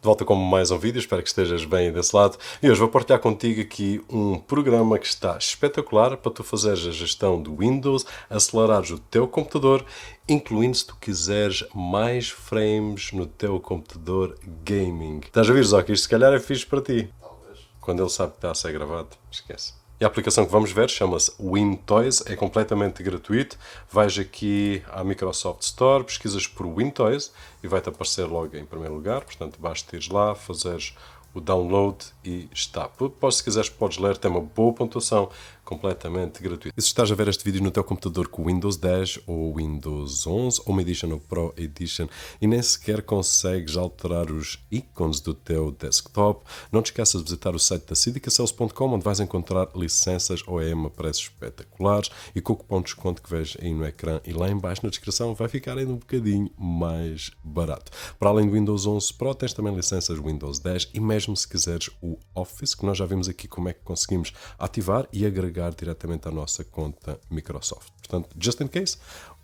volta com mais um vídeo, espero que estejas bem desse lado. E hoje vou partilhar contigo aqui um programa que está espetacular para tu fazeres a gestão do Windows, acelerares o teu computador, incluindo se tu quiseres mais frames no teu computador gaming. Estás a ver, Zó, que isto se calhar é fixe para ti. Talvez. Quando ele sabe que está a ser gravado, esquece. E a aplicação que vamos ver chama-se WinToys, é completamente gratuito. Vais aqui à Microsoft Store, pesquisas por WinToys e vai-te aparecer logo em primeiro lugar. Portanto, basta ires lá, fazeres o download e está. Se quiseres podes ler, tem uma boa pontuação, completamente gratuito. E se estás a ver este vídeo no teu computador com Windows 10 ou Windows 11 ou uma Edition ou Pro Edition e nem sequer consegues alterar os ícones do teu desktop, não te esqueças de visitar o site da CDKSales.com, onde vais encontrar licenças OEM a preços espetaculares e com o cupom de desconto que vês aí no ecrã e lá em baixo na descrição vai ficar ainda um bocadinho mais barato. Para além do Windows 11 Pro, tens também licenças Windows 10 e mesmo se quiseres o Office, que nós já vimos aqui como é que conseguimos ativar e agregar diretamente à nossa conta Microsoft. Portanto, just in case,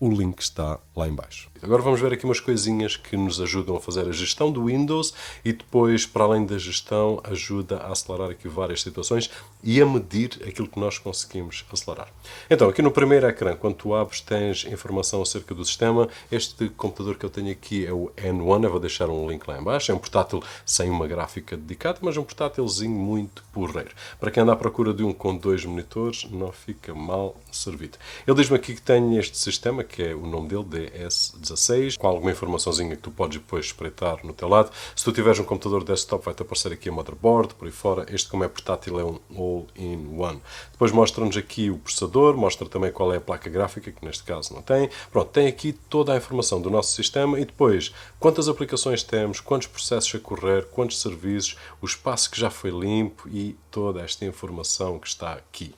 o link está lá em baixo. Agora vamos ver aqui umas coisinhas que nos ajudam a fazer a gestão do Windows e depois, para além da gestão, ajuda a acelerar aqui várias situações e a medir aquilo que nós conseguimos acelerar. Então, aqui no primeiro ecrã, quando tu abres, tens informação acerca do sistema. Este computador que eu tenho aqui é o N1, eu vou deixar um link lá em baixo. É um portátil sem uma gráfica dedicada, mas um portátilzinho muito porreiro. Para quem anda à procura de um com 2 monitores, não fica mal servido. Ele diz-me aqui que tem este sistema, que é o nome dele, DS16, com alguma informaçãozinha que tu podes depois espreitar no teu lado. Se tu tiveres um computador desktop, vai-te aparecer aqui a motherboard, por aí fora. Este, como é portátil, é um all-in-one. Depois mostra-nos aqui o processador, mostra também qual é a placa gráfica, que neste caso não tem. Pronto, tem aqui toda a informação do nosso sistema e depois quantas aplicações temos, quantos processos a correr, quantos serviços, o espaço que já foi limpo e toda esta informação que está aqui.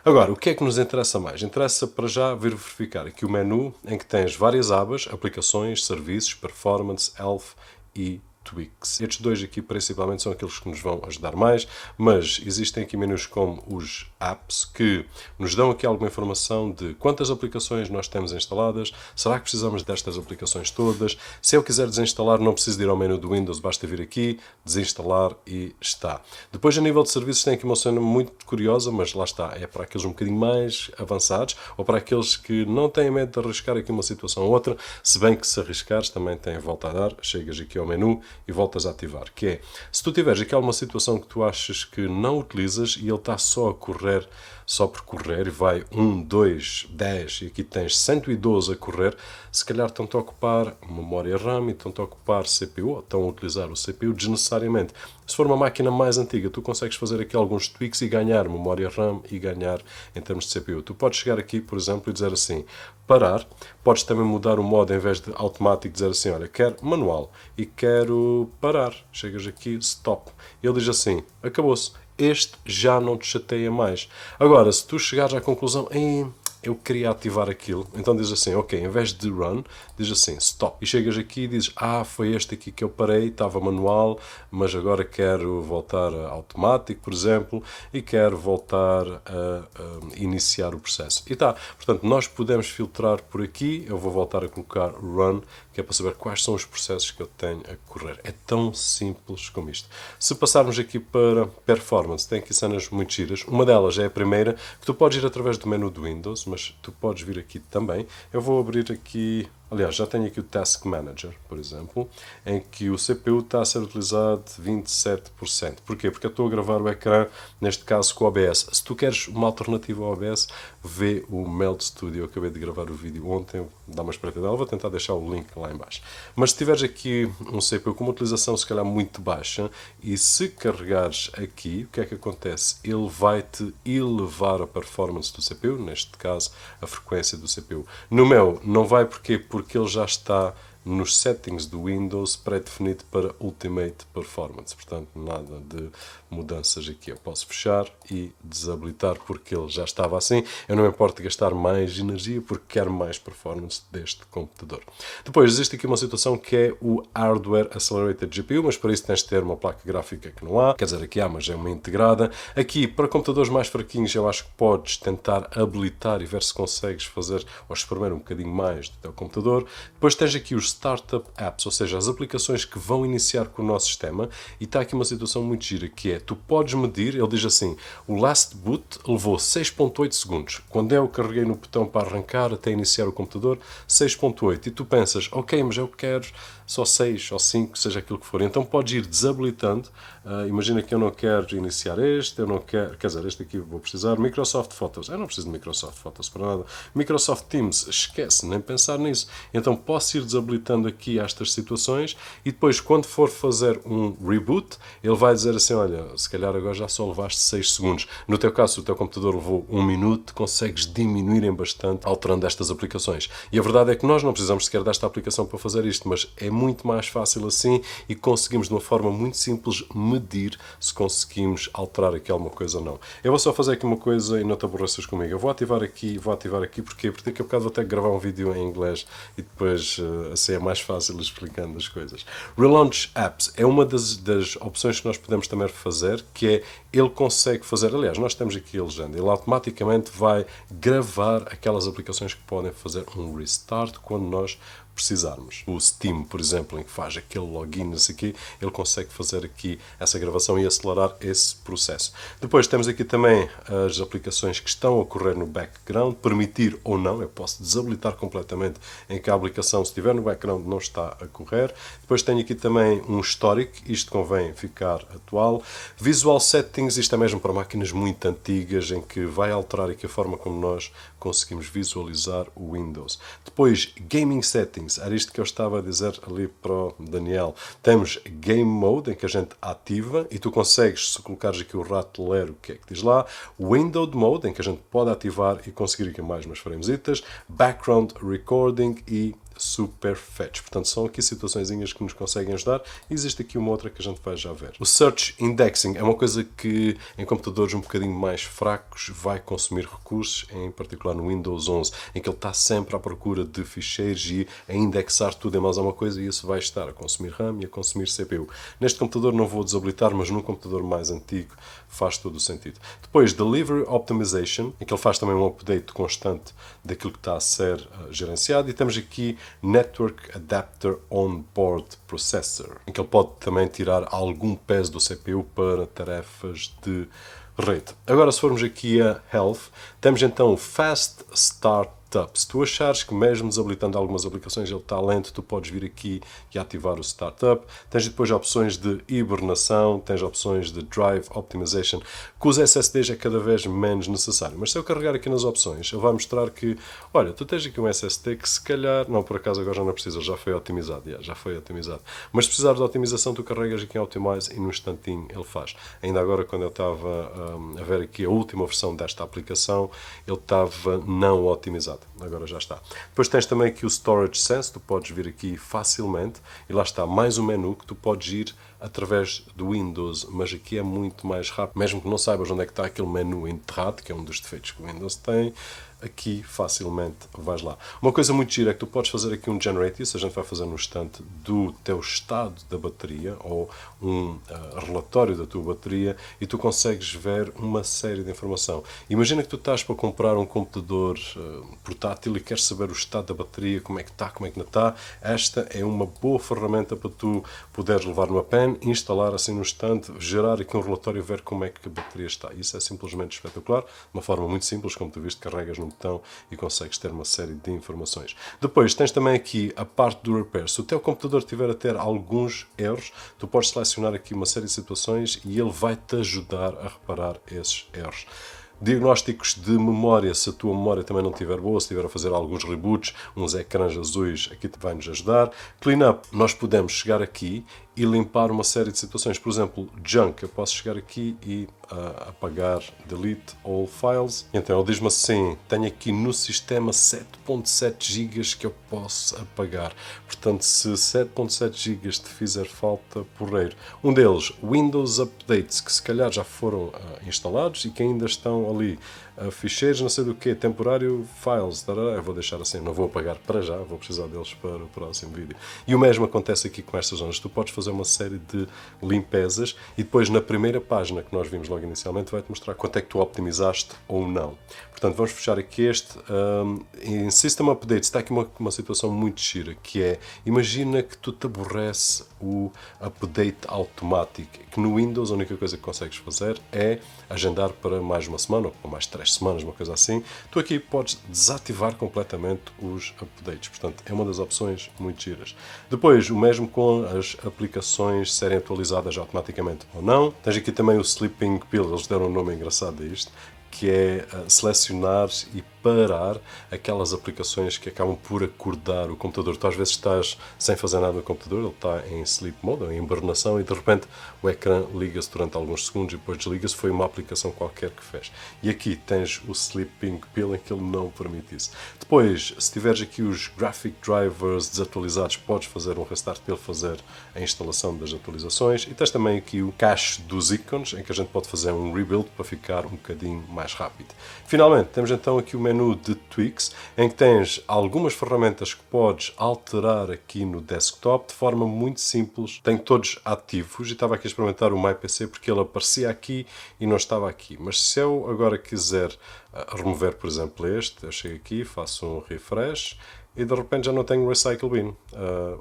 Agora, o que é que nos interessa mais? Interessa para já verificar aqui o menu em que tens várias abas, aplicações, serviços, performance, health e tweaks. Estes dois aqui principalmente são aqueles que nos vão ajudar mais, mas existem aqui menus como os apps que nos dão aqui alguma informação de quantas aplicações nós temos instaladas, será que precisamos destas aplicações todas, se eu quiser desinstalar não preciso de ir ao menu do Windows, basta vir aqui, desinstalar e está. Depois a nível de serviços tem aqui uma cena muito curiosa, mas lá está, é para aqueles um bocadinho mais avançados ou para aqueles que não têm medo de arriscar aqui uma situação ou outra, se bem que se arriscares também tem volta a dar, chegas aqui ao menu e voltas a ativar, que é, se tu tiveres aqui alguma situação que tu achas que não utilizas e ele está só a correr, só por correr, e vai 1, 2, 10 e aqui tens 112 a correr, se calhar estão-te a ocupar memória RAM e estão-te a ocupar CPU, ou estão a utilizar o CPU desnecessariamente. Se for uma máquina mais antiga, tu consegues fazer aqui alguns tweaks e ganhar memória RAM e ganhar em termos de CPU. Tu podes chegar aqui, por exemplo, e dizer assim, parar. Podes também mudar o modo, em vez de automático, dizer assim, olha, quero manual e quero parar. Chegas aqui, stop. Ele diz assim, acabou-se. Este já não te chateia mais. Agora, se tu chegares à conclusão, eu queria ativar aquilo, então diz assim, ok, em vez de run, diz assim, stop. E chegas aqui e dizes, foi este aqui que eu parei, estava manual, mas agora quero voltar a automático, por exemplo, e quero voltar a iniciar o processo. E tá, portanto, nós podemos filtrar por aqui, eu vou voltar a colocar run, que é para saber quais são os processos que eu tenho a correr. É tão simples como isto. Se passarmos aqui para performance, tem aqui cenas muito giras. Uma delas é a primeira, que tu podes ir através do menu do Windows, mas tu podes vir aqui também. Eu vou abrir aqui, aliás, já tenho aqui o Task Manager, por exemplo, em que o CPU está a ser utilizado 27%. Porquê? Porque eu estou a gravar o ecrã, neste caso com o OBS. Se tu queres uma alternativa ao OBS, vê o Meld Studio. Eu acabei de gravar o vídeo ontem, dá uma espreitadela, vou tentar deixar o link lá em baixo. Mas se tiveres aqui um CPU com uma utilização se calhar muito baixa e se carregares aqui, o que é que acontece? Ele vai-te elevar a performance do CPU, neste caso a frequência do CPU. No meu não vai porque ele já está nos settings do Windows pré-definido para Ultimate Performance. Portanto, nada de mudanças aqui. Eu posso fechar e desabilitar porque ele já estava assim. Eu não me importo de gastar mais energia porque quero mais performance deste computador. Depois, existe aqui uma situação que é o Hardware Accelerated GPU, mas para isso tens de ter uma placa gráfica que não há. Quer dizer, aqui há, mas é uma integrada. Aqui, para computadores mais fraquinhos, eu acho que podes tentar habilitar e ver se consegues fazer ou espremer um bocadinho mais do teu computador. Depois tens aqui os Startup Apps, ou seja, as aplicações que vão iniciar com o nosso sistema, e está aqui uma situação muito gira, que é, tu podes medir, ele diz assim, o last boot levou 6.8 segundos. Quando eu carreguei no botão para arrancar até iniciar o computador, 6.8. E tu pensas, ok, mas eu quero só 6 ou 5, seja aquilo que for. Então podes ir desabilitando. Imagina que eu não quero iniciar este, eu não quero, quer dizer, este aqui vou precisar, Microsoft Photos. Eu não preciso de Microsoft Photos para nada. Microsoft Teams, esquece, nem pensar nisso. Então posso ir desabilitando aqui estas situações e depois, quando for fazer um reboot, ele vai dizer assim, olha, se calhar agora já só levaste 6 segundos. No teu caso, se o teu computador levou 1 minuto, consegues diminuir em bastante alterando estas aplicações. E a verdade é que nós não precisamos sequer desta aplicação para fazer isto, mas é muito mais fácil assim e conseguimos de uma forma muito simples medir se conseguimos alterar aqui alguma coisa ou não. Eu vou só fazer aqui uma coisa e não te aborreças comigo. Eu vou ativar aqui porque daqui a bocado vou ter que gravar um vídeo em inglês e depois assim é mais fácil explicando as coisas. Relaunch Apps é uma das opções que nós podemos também fazer, que é ele consegue fazer, aliás, nós temos aqui a legenda, ele automaticamente vai gravar aquelas aplicações que podem fazer um restart quando nós precisarmos. O Steam, por exemplo, em que faz aquele login, não sei o quê, ele consegue fazer aqui essa gravação e acelerar esse processo. Depois temos aqui também as aplicações que estão a ocorrer no background, permitir ou não, eu posso desabilitar completamente em que a aplicação, se estiver no background, não está a correr. Depois tenho aqui também um histórico, isto convém ficar atual. Visual Settings, isto é mesmo para máquinas muito antigas, em que vai alterar aqui a forma como nós conseguimos visualizar o Windows. Depois, Gaming Settings, era isto que eu estava a dizer ali para o Daniel. Temos Game Mode, em que a gente ativa, e tu consegues, se colocares aqui o rato, ler o que é que diz lá. Window Mode, em que a gente pode ativar e conseguir aqui mais umas framesitas. Background Recording e Super Fetch. Portanto, são aqui situaçõezinhas que nos conseguem ajudar. E existe aqui uma outra que a gente vai já ver. O Search Indexing é uma coisa que em computadores um bocadinho mais fracos vai consumir recursos, em particular no Windows 11, em que ele está sempre à procura de ficheiros e a indexar tudo e mais alguma coisa, e isso vai estar a consumir RAM e a consumir CPU. Neste computador não vou desabilitar, mas num computador mais antigo faz todo o sentido. Depois, Delivery Optimization, em que ele faz também um update constante daquilo que está a ser gerenciado, e temos aqui Network Adapter On-Board Processor, em que ele pode também tirar algum peso do CPU para tarefas de rede. Agora, se formos aqui a Health, temos então o Fast Start. Se tu achares que mesmo desabilitando algumas aplicações ele está lento, tu podes vir aqui e ativar o Startup. Tens depois opções de hibernação, tens opções de Drive Optimization. Com os SSDs é cada vez menos necessário. Mas se eu carregar aqui nas opções, ele vai mostrar que, olha, tu tens aqui um SSD que se calhar, não, por acaso agora já não precisa, já foi otimizado. Já foi otimizado. Mas se precisares de otimização, tu carregas aqui em Optimize e num instantinho ele faz. Ainda agora, quando eu estava a ver aqui a última versão desta aplicação, ele estava não otimizado. Agora já está. Depois tens também aqui o Storage Sense, tu podes vir aqui facilmente e lá está mais um menu que tu podes ir através do Windows, mas aqui é muito mais rápido. Mesmo que não saibas onde é que está aquele menu enterrado, que é um dos defeitos que o Windows tem, aqui facilmente vais lá. Uma coisa muito gira é que tu podes fazer aqui um generate, isso a gente vai fazer no instante, do teu estado da bateria ou um relatório da tua bateria, e tu consegues ver uma série de informação. Imagina que tu estás para comprar um computador portátil e queres saber o estado da bateria, como é que está, como é que não está. Esta é uma boa ferramenta para tu poderes levar numa pen, instalar assim no instante, gerar aqui um relatório e ver como é que a bateria está. Isso é simplesmente espetacular, de uma forma muito simples, como tu viste, carregas num botão e consegues ter uma série de informações. Depois tens também aqui a parte do repair. Se o teu computador estiver a ter alguns erros, tu podes selecionar aqui uma série de situações e ele vai te ajudar a reparar esses erros. Diagnósticos de memória, se a tua memória também não estiver boa, se estiver a fazer alguns reboots, uns ecrãs azuis, aqui vai nos ajudar. Cleanup, nós podemos chegar aqui e limpar uma série de situações. Por exemplo, junk, eu posso chegar aqui e apagar, delete all files. Então ele diz-me assim, tenho aqui no sistema 7.7 GB que eu posso apagar. Portanto, se 7.7 GB te fizer falta, porreiro. Um deles, Windows Updates, que se calhar já foram instalados e que ainda estão ali. Ficheiros, não sei do que, temporário, files, tarará. Eu vou deixar assim, não vou apagar para já, vou precisar deles para o próximo vídeo. E o mesmo acontece aqui com estas zonas. Tu podes fazer uma série de limpezas e depois na primeira página que nós vimos logo inicialmente, vai-te mostrar quanto é que tu optimizaste ou não. Portanto, vamos fechar aqui este. Em System Updates está aqui uma situação muito gira, que é, imagina que tu te aborrece o update automático, que no Windows a única coisa que consegues fazer é agendar para mais uma semana, ou para mais 3 semanas, uma coisa assim. Tu aqui podes desativar completamente os updates, portanto, é uma das opções muito giras. Depois, o mesmo com as aplicações serem atualizadas automaticamente ou não. Tens aqui também o Sleeping Pill, eles deram um nome engraçado a isto, que é selecionar e parar aquelas aplicações que acabam por acordar o computador. Tu às vezes estás sem fazer nada no computador, ele está em sleep mode, em hibernação, e de repente o ecrã liga-se durante alguns segundos e depois desliga-se. Foi uma aplicação qualquer que fez. E aqui tens o Sleeping Pill, em que ele não permite isso. Depois, se tiveres aqui os Graphic Drivers desatualizados, podes fazer um restart para ele fazer a instalação das atualizações. E tens também aqui o cache dos ícones, em que a gente pode fazer um rebuild para ficar um bocadinho mais rápido. Finalmente, temos então aqui o menu de tweaks, em que tens algumas ferramentas que podes alterar aqui no desktop de forma muito simples. Tenho todos ativos e estava aqui a experimentar o MyPC porque ele aparecia aqui e não estava aqui. Mas se eu agora quiser remover, por exemplo, este, eu chego aqui, faço um refresh e de repente já não tenho Recycle Bin,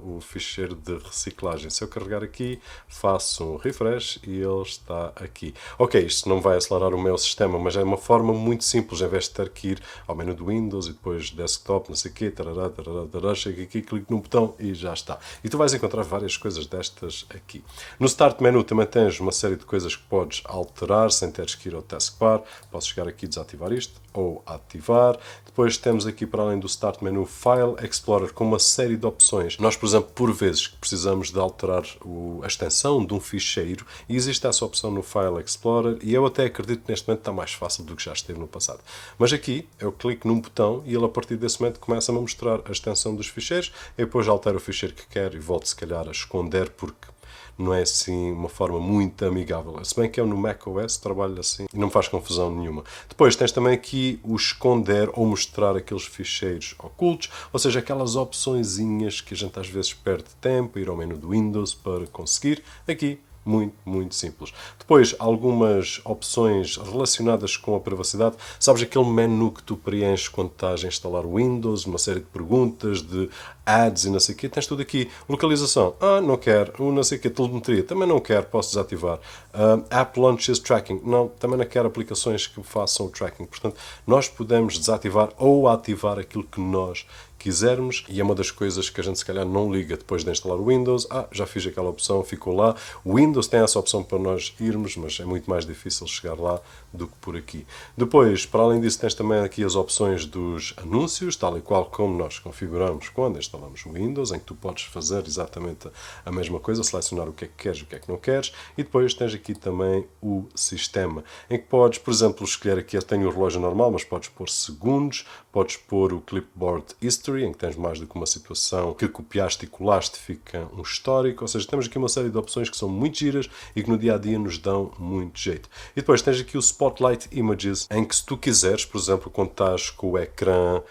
o ficheiro de reciclagem. Se eu carregar aqui, faço um refresh e ele está aqui. Ok, isto não vai acelerar o meu sistema, mas é uma forma muito simples, em vez de ter que ir ao menu do Windows e depois desktop, não sei o quê, tarará, tarará, tarará, chego aqui, clico num botão e já está. E tu vais encontrar várias coisas destas aqui. No Start Menu também tens uma série de coisas que podes alterar sem teres que ir ao taskbar. Posso chegar aqui e desativar isto ou ativar. Depois temos aqui, para além do Start Menu, File Explorer com uma série de opções. Nós, por exemplo, por vezes precisamos de alterar a extensão de um ficheiro e existe essa opção no File Explorer e eu até acredito que neste momento está mais fácil do que já esteve no passado. Mas aqui eu clico num botão e ele a partir desse momento começa-me a mostrar a extensão dos ficheiros e depois altero o ficheiro que quero e volto se calhar a esconder porque não é assim uma forma muito amigável. Se bem que eu no macOS trabalho assim e não faz confusão nenhuma. Depois tens também aqui o esconder ou mostrar aqueles ficheiros ocultos, ou seja, aquelas opçõezinhas que a gente às vezes perde tempo, ir ao menu do Windows para conseguir. Aqui muito, muito simples. Depois, algumas opções relacionadas com a privacidade. Sabes aquele menu que tu preenches quando estás a instalar o Windows, uma série de perguntas, de ads e não sei o quê. Tens tudo aqui. Localização. Não quero. Não sei o quê. Telemetria. Também não quero. Posso desativar. App Launches Tracking. Não, também não quero aplicações que façam o tracking. Portanto, nós podemos desativar ou ativar aquilo que nós quisermos, e é uma das coisas que a gente se calhar não liga depois de instalar o Windows. Já fiz aquela opção, ficou lá. O Windows tem essa opção para nós irmos, mas é muito mais difícil chegar lá do que por aqui. Depois, para além disso, tens também aqui as opções dos anúncios, tal e qual como nós configuramos quando instalamos o Windows, em que tu podes fazer exatamente a mesma coisa, selecionar o que é que queres e o que é que não queres, e depois tens aqui também o sistema, em que podes, por exemplo, escolher aqui, eu tenho o relógio normal, mas podes pôr segundos, podes pôr o Clipboard History, em que tens mais do que uma situação que copiaste e colaste, fica um histórico, ou seja, temos aqui uma série de opções que são muito giras e que no dia a dia nos dão muito jeito. E depois tens aqui o Spotlight Images, em que se tu quiseres, por exemplo, quando estás com o ecrã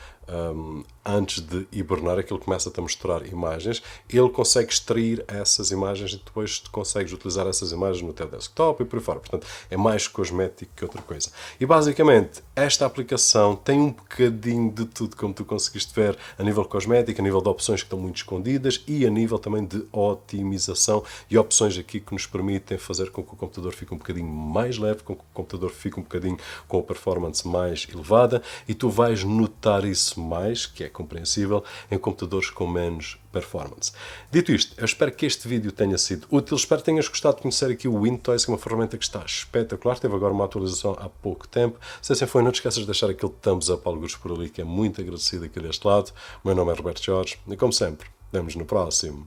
antes de hibernar, aquilo começa-te a mostrar imagens, ele consegue extrair essas imagens e depois tu consegues utilizar essas imagens no teu desktop e por aí fora. Portanto, é mais cosmético que outra coisa. E basicamente, esta aplicação tem um bocadinho de tudo, como tu conseguiste ver, a nível cosmético, a nível de opções que estão muito escondidas e a nível também de otimização e opções aqui que nos permitem fazer com que o computador fique um bocadinho mais leve, com que o computador fique um bocadinho com a performance mais elevada, e tu vais notar isso mais, que é compreensível, em computadores com menos performance. Dito isto, eu espero que este vídeo tenha sido útil, espero que tenhas gostado de conhecer aqui o WinToys, que é uma ferramenta que está espetacular, teve agora uma atualização há pouco tempo. Se assim foi, não te esqueças de deixar aquele thumbs up, alguns por ali, que é muito agradecido aqui deste lado. O meu nome é Roberto Jorge e, como sempre, vemos no próximo.